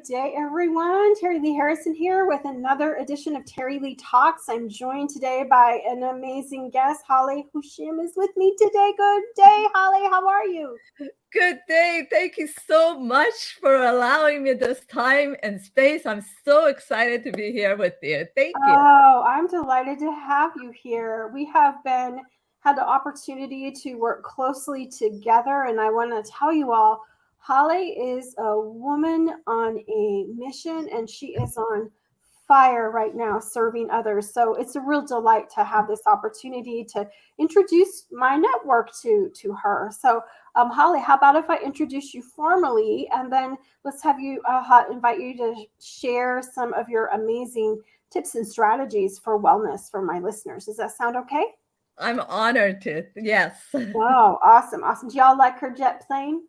day, everyone. Terilee Harrison here with another edition of Terilee Talks. I'm joined today by an amazing guest. Haleh Houshim is with me today. Good day, Haleh. How are you? Good day. Thank you so much for allowing me this time and space. I'm so excited to be here with you. Thank you. Oh, I'm delighted to have you here. We have had the opportunity to work closely together, and I want to tell you all, Haleh is a woman on a mission, and she is on fire right now serving others. So it's a real delight to have this opportunity to introduce my network to her. So, Haleh, how about if I introduce you formally, and then let's have you invite you to share some of your amazing tips and strategies for wellness for my listeners. Does that sound okay? I'm honored to. Yes. Oh, awesome. Awesome. Do y'all like her jet plane?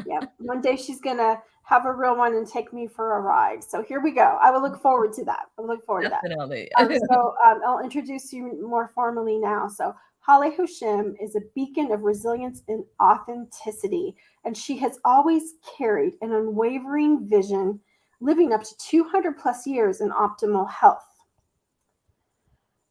Yep. One day she's going to have a real one and take me for a ride. So here we go. I will look forward to that. I will look forward to that. Definitely. I'll introduce you more formally now. So Haleh Houshim is a beacon of resilience and authenticity, and she has always carried an unwavering vision, living up to 200 plus years in optimal health.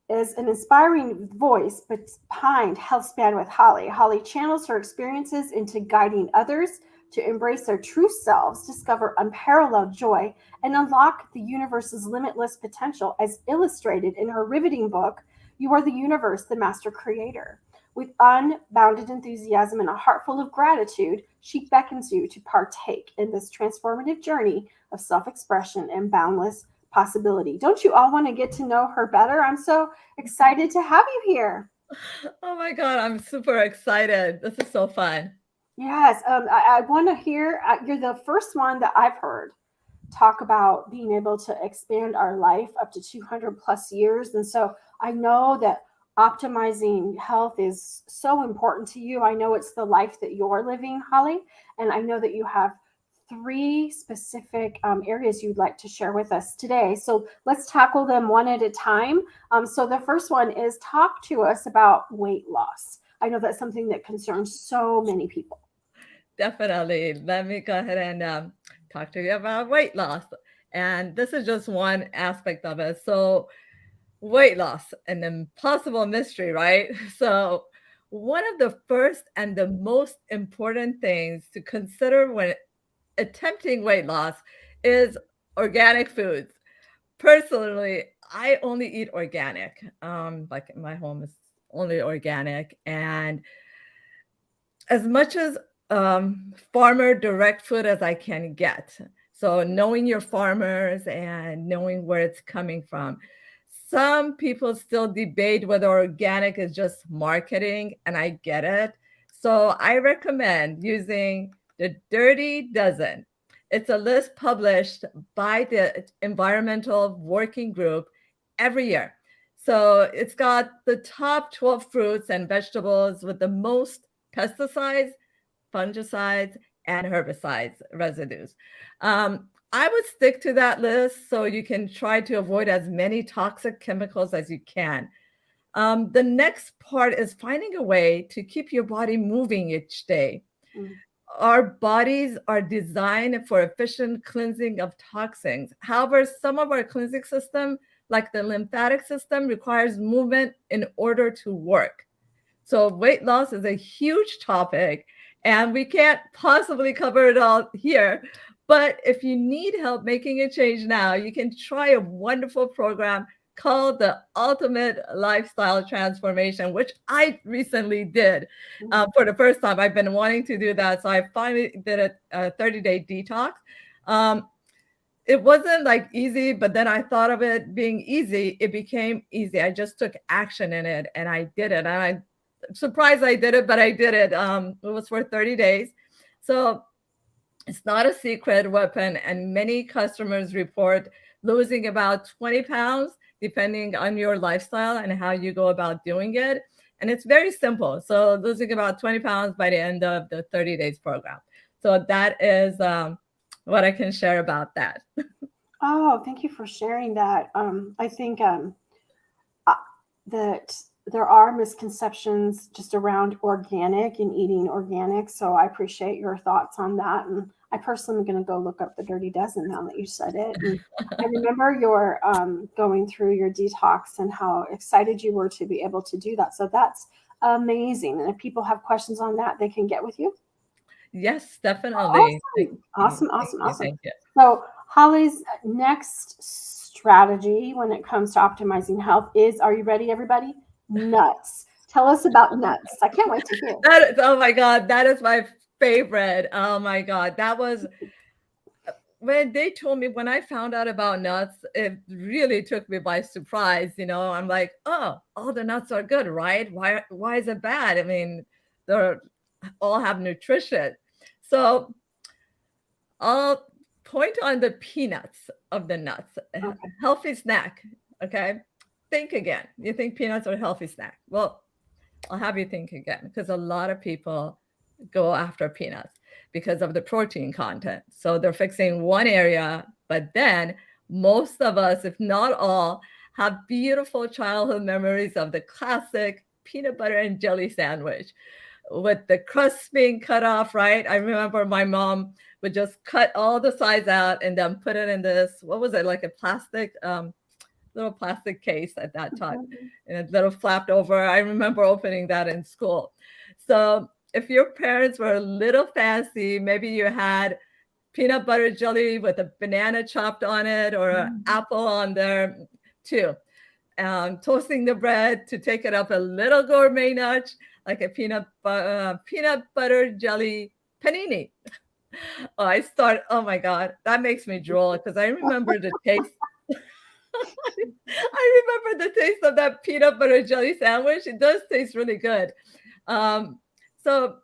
Is an inspiring voice behind Health Span with Haleh. Haleh channels her experiences into guiding others to embrace their true selves, discover unparalleled joy, and unlock the universe's limitless potential, as illustrated in her riveting book, You Are the Universe, the Master Creator. With unbounded enthusiasm and a heart full of gratitude, she beckons you to partake in this transformative journey of self-expression and boundless possibility. Don't you all want to get to know her better? I'm so excited to have you here. Oh my God, I'm super excited. This is so fun. Yes, I want to hear. You're the first one that I've heard talk about being able to expand our life up to 200 plus years. And so I know that optimizing health is so important to you. I know it's the life that you're living, Haleh, and I know that you have three specific areas you'd like to share with us today. So let's tackle them one at a time. So the first one is talk to us about weight loss. I know that's something that concerns so many people. Definitely. Let me go ahead and talk to you about weight loss. And this is just one aspect of it. So, weight loss, an impossible mystery, right? So, one of the first and the most important things to consider when attempting weight loss is organic foods. Personally, I only eat organic. Like my home is only organic, and as much as farmer direct food as I can get. So knowing your farmers and knowing where it's coming from. Some people still debate whether organic is just marketing, and I get it. So I recommend using the Dirty Dozen. It's a list published by the Environmental Working Group every year. So it's got the top 12 fruits and vegetables with the most pesticides, fungicides, and herbicides residues. I would stick to that list so you can try to avoid as many toxic chemicals as you can. The next part is finding a way to keep your body moving each day. Mm. Our bodies are designed for efficient cleansing of toxins. However, some of our cleansing system, like the lymphatic system, requires movement in order to work. So weight loss is a huge topic, and we can't possibly cover it all here. But if you need help making a change now, you can try a wonderful program called the Ultimate Lifestyle Transformation, which I recently did for the first time. I've been wanting to do that. So I finally did a 30-day detox. It wasn't like easy, but then I thought of it being easy. It became easy. I just took action in it and I did it. And I'm surprised I did it, but I did it. It was for 30 days. So it's not a secret weapon. And many customers report losing about 20 pounds, depending on your lifestyle and how you go about doing it. And it's very simple. So losing about 20 pounds by the end of the 30 days program. So that is what I can share about that. Oh, thank you for sharing that. I think that there are misconceptions just around organic and eating organic. So I appreciate your thoughts on that. And I personally am going to go look up the Dirty Dozen now that you said it. And I remember your going through your detox and how excited you were to be able to do that. So that's amazing. And if people have questions on that, they can get with you. Yes, definitely. Awesome. Awesome. Thank you. So Holly's next strategy when it comes to optimizing health is, are you ready, everybody? Nuts. Tell us about nuts. I can't wait to hear. Oh my God, that is my favorite. Oh my God, that was when they told me, when I found out about nuts, it really took me by surprise. I'm like, oh, all the nuts are good, right? Why is it bad? I mean, they're all have nutrition. So I'll point on the peanuts of the nuts. Okay. Healthy snack. Okay. Think again. You think peanuts are a healthy snack? Well, I'll have you think again, because a lot of people go after peanuts because of the protein content. So they're fixing one area, but then most of us, if not all, have beautiful childhood memories of the classic peanut butter and jelly sandwich with the crust being cut off, right? I remember my mom would just cut all the sides out and then put it in this, what was it, like a plastic, little plastic case at that time, and a little flapped over. I remember opening that in school. So if your parents were a little fancy, maybe you had peanut butter jelly with a banana chopped on it or an apple on there too. Toasting the bread to take it up a little gourmet notch, like a peanut butter jelly panini. Oh my God, that makes me drool because I remember the taste. I remember the taste of that peanut butter jelly sandwich. It does taste really good. So,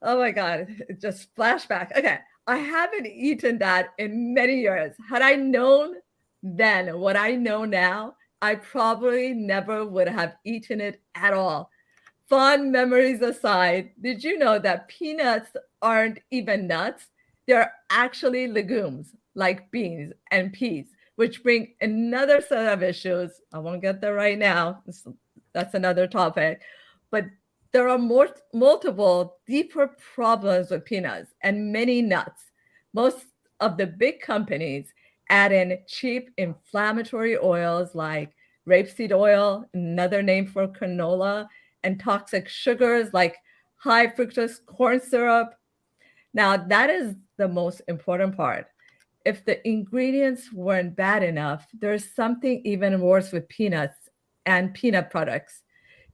oh my God, just flashback. Okay, I haven't eaten that in many years. Had I known then what I know now, I probably never would have eaten it at all. Fond memories aside, did you know that peanuts aren't even nuts? They're actually legumes like beans and peas, which bring another set of issues. I won't get there right now. That's another topic. But there are multiple deeper problems with peanuts and many nuts. Most of the big companies add in cheap inflammatory oils like rapeseed oil, another name for canola, and toxic sugars like high fructose corn syrup. Now, that is the most important part. If the ingredients weren't bad enough, there's something even worse with peanuts and peanut products.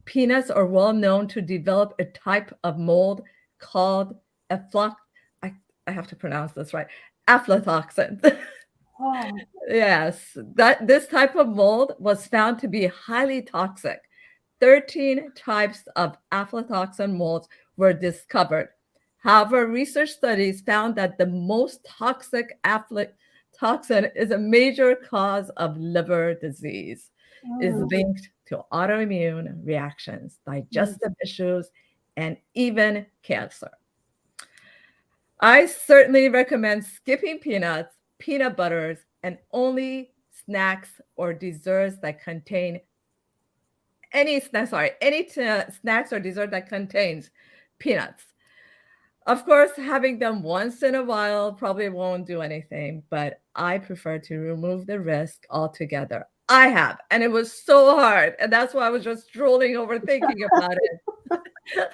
Peanuts are well known to develop a type of mold called I have to pronounce this right, aflatoxin. Oh. Yes, this type of mold was found to be highly toxic. 13 types of aflatoxin molds were discovered. However, research studies found that the most toxic aflatoxin is a major cause of liver disease, is linked to autoimmune reactions, digestive issues, and even cancer. I certainly recommend skipping peanuts, peanut butters, and only snacks or desserts that contain snacks or dessert that contains peanuts. Of course, having them once in a while probably won't do anything, but I prefer to remove the risk altogether. I have, and it was so hard, and that's why I was just drooling over thinking about it.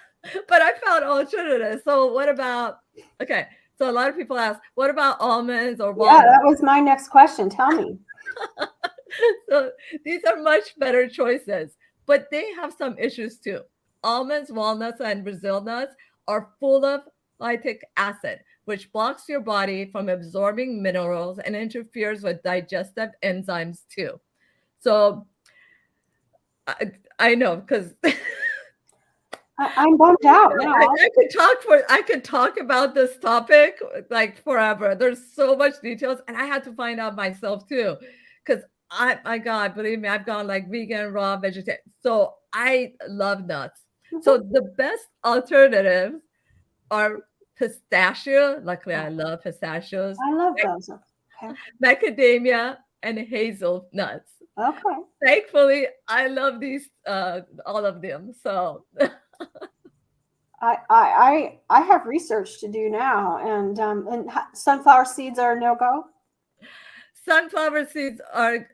But I found alternatives. So what about, okay, so a lot of people ask, what about almonds or walnuts? Yeah, that was my next question. Tell me. So these are much better choices, but they have some issues too. Almonds, walnuts, and Brazil nuts are full of lactic acid, which blocks your body from absorbing minerals and interferes with digestive enzymes too. So I know, because I'm bummed out now. I could talk about this topic like forever. There's so much details, and I had to find out myself too, because my God, believe me, I've gone like vegan, raw, vegetarian. So I love nuts. So the best alternatives are pistachio. Luckily, I love pistachios. I love those. Okay. Macadamia and hazelnuts. Okay. Thankfully, I love these, all of them. So I have research to do now, and sunflower seeds are no go. Sunflower seeds are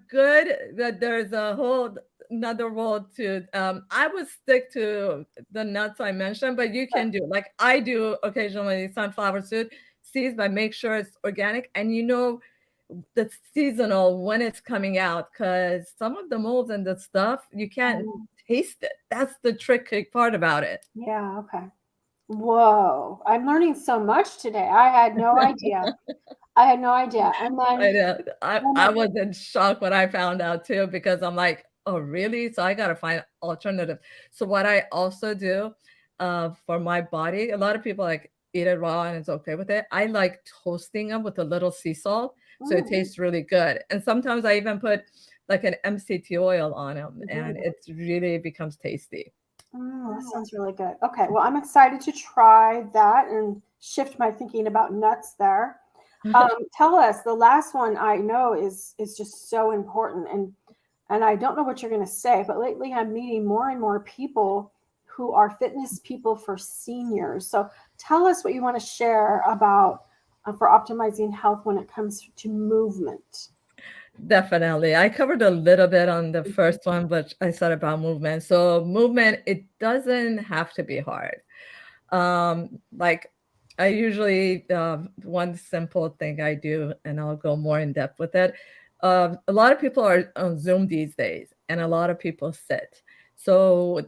good, but there's a whole another role to I would stick to the nuts I mentioned, but you can do like I do occasionally sunflower seeds, but make sure it's organic and the seasonal when it's coming out because some of the molds and the stuff you can't taste it. That's the tricky part about it. Yeah. Okay. Whoa. I'm learning so much today. I had no idea. I had no idea. And I then, know. when I was in shock when I found out too, because I'm like, oh, really? So I got to find alternative. So what I also do for my body, a lot of people like eat it raw and it's okay with it. I like toasting them with a little sea salt. So it tastes really good. And sometimes I even put like an MCT oil on them and it really becomes tasty. that sounds really good. Okay. Well, I'm excited to try that and shift my thinking about nuts there. Tell us, the last one I know is just so important, and I don't know what you're going to say, but lately I'm meeting more and more people who are fitness people for seniors. So tell us what you want to share about for optimizing health when it comes to movement. Definitely. I covered a little bit on the first one, but I said about movement. So movement, it doesn't have to be hard. Like I usually one simple thing I do, and I'll go more in depth with it. A lot of people are on Zoom these days, and a lot of people sit. So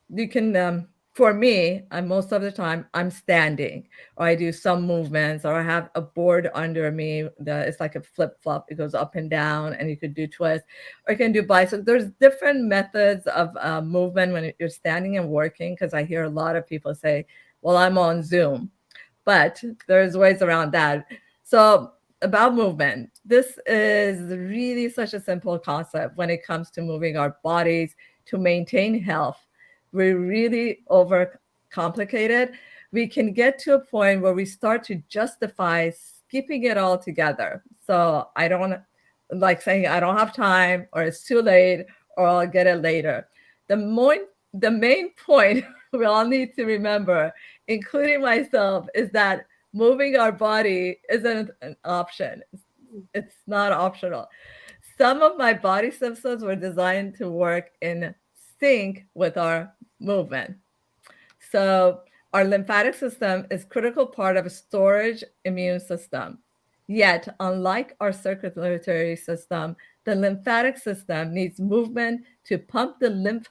you can for me, most of the time I'm standing or I do some movements or I have a board under me that it's like a flip flop. It goes up and down and you could do twists or you can do bicycles. There's different methods of movement when you're standing and working because I hear a lot of people say, well, I'm on Zoom, but there's ways around that. So about movement, this is really such a simple concept when it comes to moving our bodies to maintain health. We really overcomplicate it. We can get to a point where we start to justify skipping it all together. So I don't like saying I don't have time or it's too late or I'll get it later. The main point we all need to remember, including myself, is that moving our body isn't an option. It's not optional. Some of my body systems were designed to work in sync with our movement. So our lymphatic system is critical part of a storage immune system. Yet, unlike our circulatory system, the lymphatic system needs movement to pump the lymph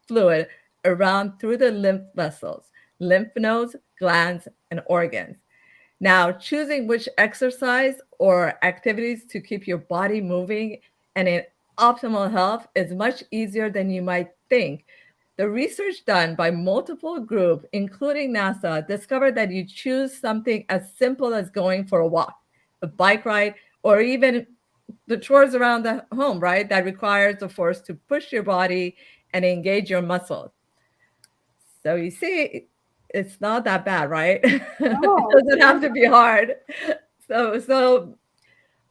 fluid around through the lymph vessels, lymph nodes, glands, and organs. Now, choosing which exercise or activities to keep your body moving and in optimal health is much easier than you might think. The research done by multiple groups, including NASA, discovered that you choose something as simple as going for a walk, a bike ride, or even the chores around the home, right? That requires the force to push your body and engage your muscles. So you see, it's not that bad, right? It Oh, doesn't have to be hard. So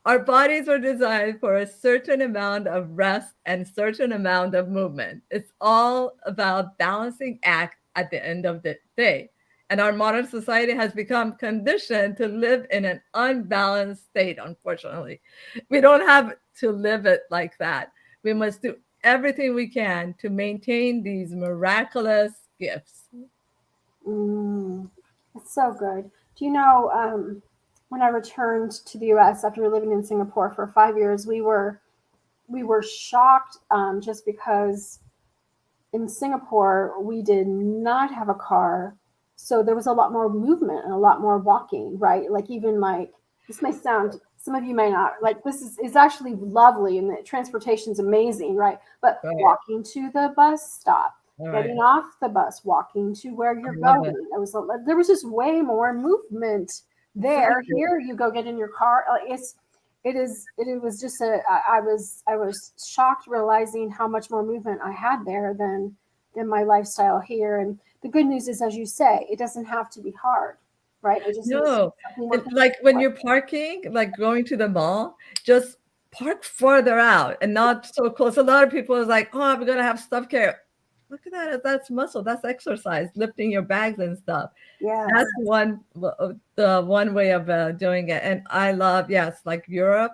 our bodies were designed for a certain amount of rest and certain amount of movement. It's all about balancing act at the end of the day. And our modern society has become conditioned to live in an unbalanced state, unfortunately. We don't have to live it like that. We must do everything we can to maintain these miraculous gifts. it's so good. Do you know, when I returned to the U.S. after living in Singapore for 5 years, we were shocked, just because in Singapore we did not have a car, so there was a lot more movement and a lot more walking, right? Like even like this may sound, some of you may not like this is actually lovely and the transportation's amazing, right? But Right. walking to the bus stop, All getting right. off the bus, walking to where I you're love going, it. there was just way more movement there. Exactly. Here you go get in your car, it was just I was shocked realizing how much more movement I had there than my lifestyle here. And the good news is, as you say, it doesn't have to be hard, right? It just needs to be No, something we're like comfortable when with. you're parking, like going to the mall, just park further out and not so close. A lot of people is like, oh, I'm gonna have stuff care. look at that. That's muscle. That's exercise, lifting your bags and stuff. Yes. That's the one way of doing it. And I love, yes, like Europe,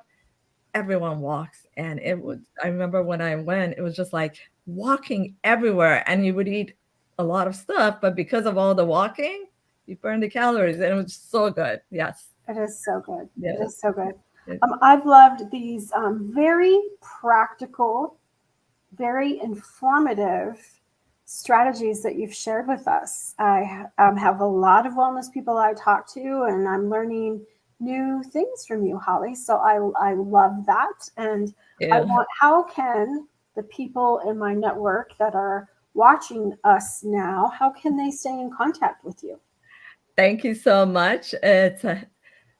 everyone walks. And it was, I remember when I went, it was just like walking everywhere. And you would eat a lot of stuff, but because of all the walking, you burn the calories. And it was so good. Yes. It is so good. Yes. It is so good. Yes. I've loved these very practical, very informative strategies that you've shared with us. I have a lot of wellness people I talk to, and I'm learning new things from you, Haleh. So I love that. And I want, how can the people in my network that are watching us now, how can they stay in contact with you? Thank you so much.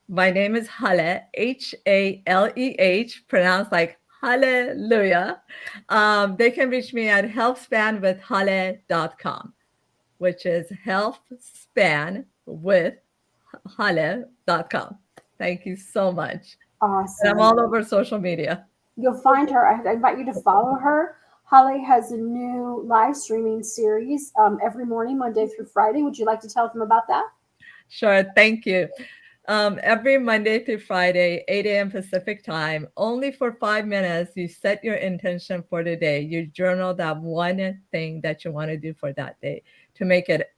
My name is Haleh, Haleh, pronounced like hallelujah. They can reach me at healthspanwithhaleh.com, which is healthspanwithhaleh.com. Thank you so much. Awesome. And I'm all over social media. You'll find her. I invite you to follow her. Haleh has a new live streaming series every morning, Monday through Friday. Would you like to tell them about that? Sure. Thank you. Every Monday through Friday, 8 a.m. Pacific time, only for 5 minutes, you set your intention for the day. You journal that one thing that you want to do for that day to make it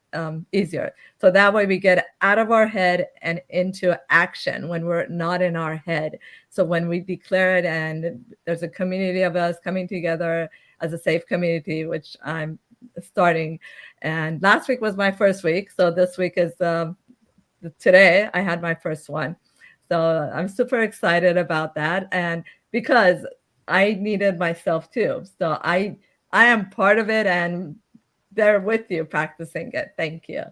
easier. So that way we get out of our head and into action when we're not in our head. So when we declare it, and there's a community of us coming together as a safe community, which I'm starting. And last week was my first week. So this week is today I had my first one. So I'm super excited about that. And because I needed myself too. So I am part of it and there with you practicing it. Thank you.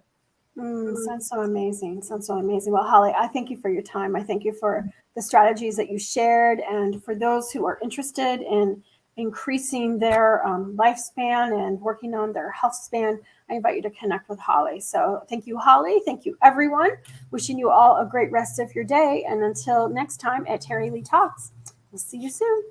Sounds so amazing. Sounds so amazing. Well, Haleh, I thank you for your time. I thank you for the strategies that you shared. And for those who are interested in increasing their lifespan and working on their health span, I invite you to connect with Haleh. So thank you, Haleh. Thank you, everyone. Wishing you all a great rest of your day. And until next time at Terilee Talks, we'll see you soon.